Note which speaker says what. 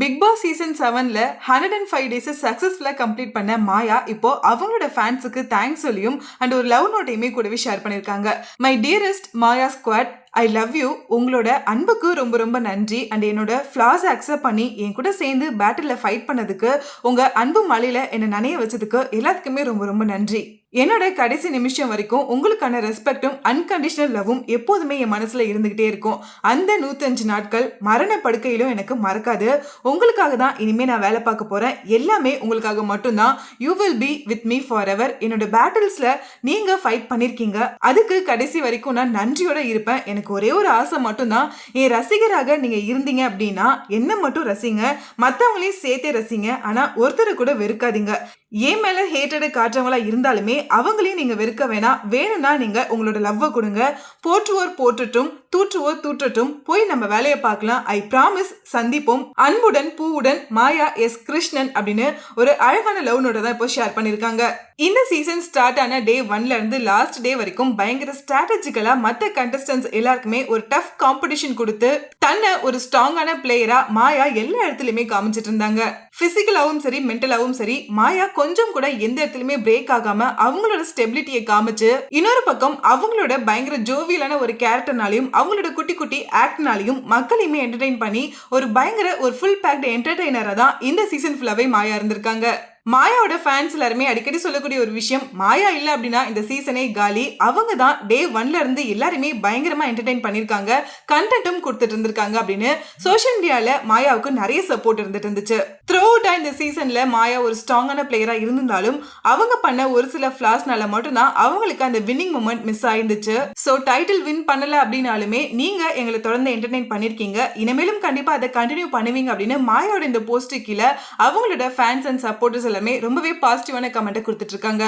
Speaker 1: Big Boss season 7ல 105 days சக்சஸ்ஃபுல்லா complete பண்ண மாயா இப்போ அவங்களோட ஃபேன்ஸுக்கு தேங்க்ஸ் சொல்லியும் அண்ட் ஒரு லவ் நோட்டையுமே கூடவே ஷேர் பண்ணிருக்காங்க. My dearest Maya squad, I love you. உங்களோட அன்புக்கு ரொம்ப ரொம்ப நன்றி. அண்ட் என்னோட ஃபிளாஸ் அக்செப்ட் பண்ணி என் கூட சேர்ந்து பேட்டில்ல ஃபைட் பண்ணதுக்கு, உங்க அன்பு மலையில என்னை நனைய வச்சதுக்கு எல்லாத்துக்குமே ரொம்ப ரொம்ப நன்றி. என்னோட கடைசி நிமிஷம் வரைக்கும் உங்களுக்கான ரெஸ்பெக்டும் அன்கண்டிஷனல் லவ்வும் எப்போதுமே என் மனசுல இருந்துகிட்டே இருக்கும். அந்த 105 நாட்கள் மரண படுக்கையிலும் எனக்கு மறக்காது. உங்களுக்காக தான் இனிமே நான் வேலை பார்க்க போறேன். எல்லாமே உங்களுக்காக மட்டும்தான். You will be with me for ever. என்னோட பேட்டில்ஸ்ல நீங்க ஃபைட் பண்ணிருக்கீங்க, அதுக்கு கடைசி வரைக்கும் நான் நன்றியோட இருப்பேன். எனக்கு ஒரே ஒரு ஆசை மட்டும்தான், என் ரசிகராக நீங்க இருந்தீங்க அப்படின்னா என்ன மட்டும் ரசிங்க, மற்றவங்களையும் சேர்த்தே ரசிங்க. ஆனா ஒருத்தரை கூட வெறுக்காதீங்க. ஏன் மேல ஹேட்டடை காட்டுறவங்களா இருந்தாலுமே அவங்களையும் நீங்க வெறுக்க வேணாம். வேணும்னா நீங்க உங்களோட லவ்வை கொடுங்க. போற்றுவோர் போற்றட்டும், தூற்றுவோர் தூற்றட்டும். போய் நம்ம வேலையை பார்க்கலாம். I promise. சந்திப்போம். அன்புடன் பூவுடன் மாயா எஸ் கிருஷ்ணன் அப்படின்னு ஒரு அழகான லவ் நோட்டை தான் இப்போ ஷேர் பண்ணிருக்காங்க. இந்த சீசன் ஸ்டார்ட் ஆன டே 1ல இருந்து லாஸ்ட் டே வரைக்கும் பயங்கர ஸ்ட்ராட்டஜிக்கலா மற்ற கண்டஸ்டன்ஸ் எல்லாருக்குமே ஒரு டஃப் காம்படிஷன் கொடுத்து தன்னை ஒரு ஸ்ட்ராங்கான பிளேயரா மாயா எல்லா இடத்துலயுமே காமிச்சிட்டு இருந்தாங்க. பிசிக்கலாவும் சரி மென்டலாவும் சரி மாயா கொஞ்சம் கூட எந்த இடத்துலயுமே பிரேக் ஆகாம அவங்களோட ஸ்டெபிலிட்டியை காமிச்சு, இன்னொரு பக்கம் அவங்களோட பயங்கர ஜோவியலான ஒரு கேரக்டர்னாலையும் அவங்களோட குட்டி குட்டி ஆக்ட்னாலையும் மக்களையுமே என்டர்டெயின் பண்ணி ஒரு பயங்கர ஒரு ஃபுல் பேக்டு என்டர்டெய்னரா தான் இந்த சீசன் ஃபுல்லாவே மாயா இருந்திருக்காங்க. மாயாவோட ஃபேன்ஸ் எல்லாருமே அடிக்கடி சொல்லக்கூடிய ஒரு விஷயம், மாயா இல்ல அப்படின்னா இந்த சீசனே காலி. அவங்க தான் டே 1ல இருந்து எல்லாருமே பயங்கரமா என்டர்டெயின் பண்ணிருக்காங்க, கண்டென்ட்டும் கொடுத்துட்டு இருந்திருக்காங்க அப்படின்னு சோஷியல் மீடியால மாயாவுக்கு நிறைய சப்போர்ட் இருந்துட்டு இருந்துச்சு. த்ரூ அவுட்டா இந்த சீசன்ல மாயா ஒரு ஸ்ட்ராங்கான பிளேயரா இருந்தாலும் அவங்க பண்ண ஒரு சில ஃபிளாஸ்னால மட்டும்தான் அவங்களுக்கு அந்த வின்னிங் மொமெண்ட் மிஸ் ஆயிருந்துச்சு. சோ டைட்டில் வின் பண்ணல அப்படின்னாலுமே நீங்க எங்களை தொடர்ந்து என்டர்டெயின் பண்ணிருக்கீங்க, இனிமேலும் கண்டிப்பா அதை கண்டினியூ பண்ணுவீங்க அப்படின்னு மாயாவோட இந்த போஸ்ட் கீழே அவங்களோட ஃபேன்ஸ் அண்ட் சப்போர்ட்டர்ஸ் எல்லாமே ரொம்பவே பாசிட்டிவான கமெண்ட் கொடுத்துட்டு இருக்காங்க.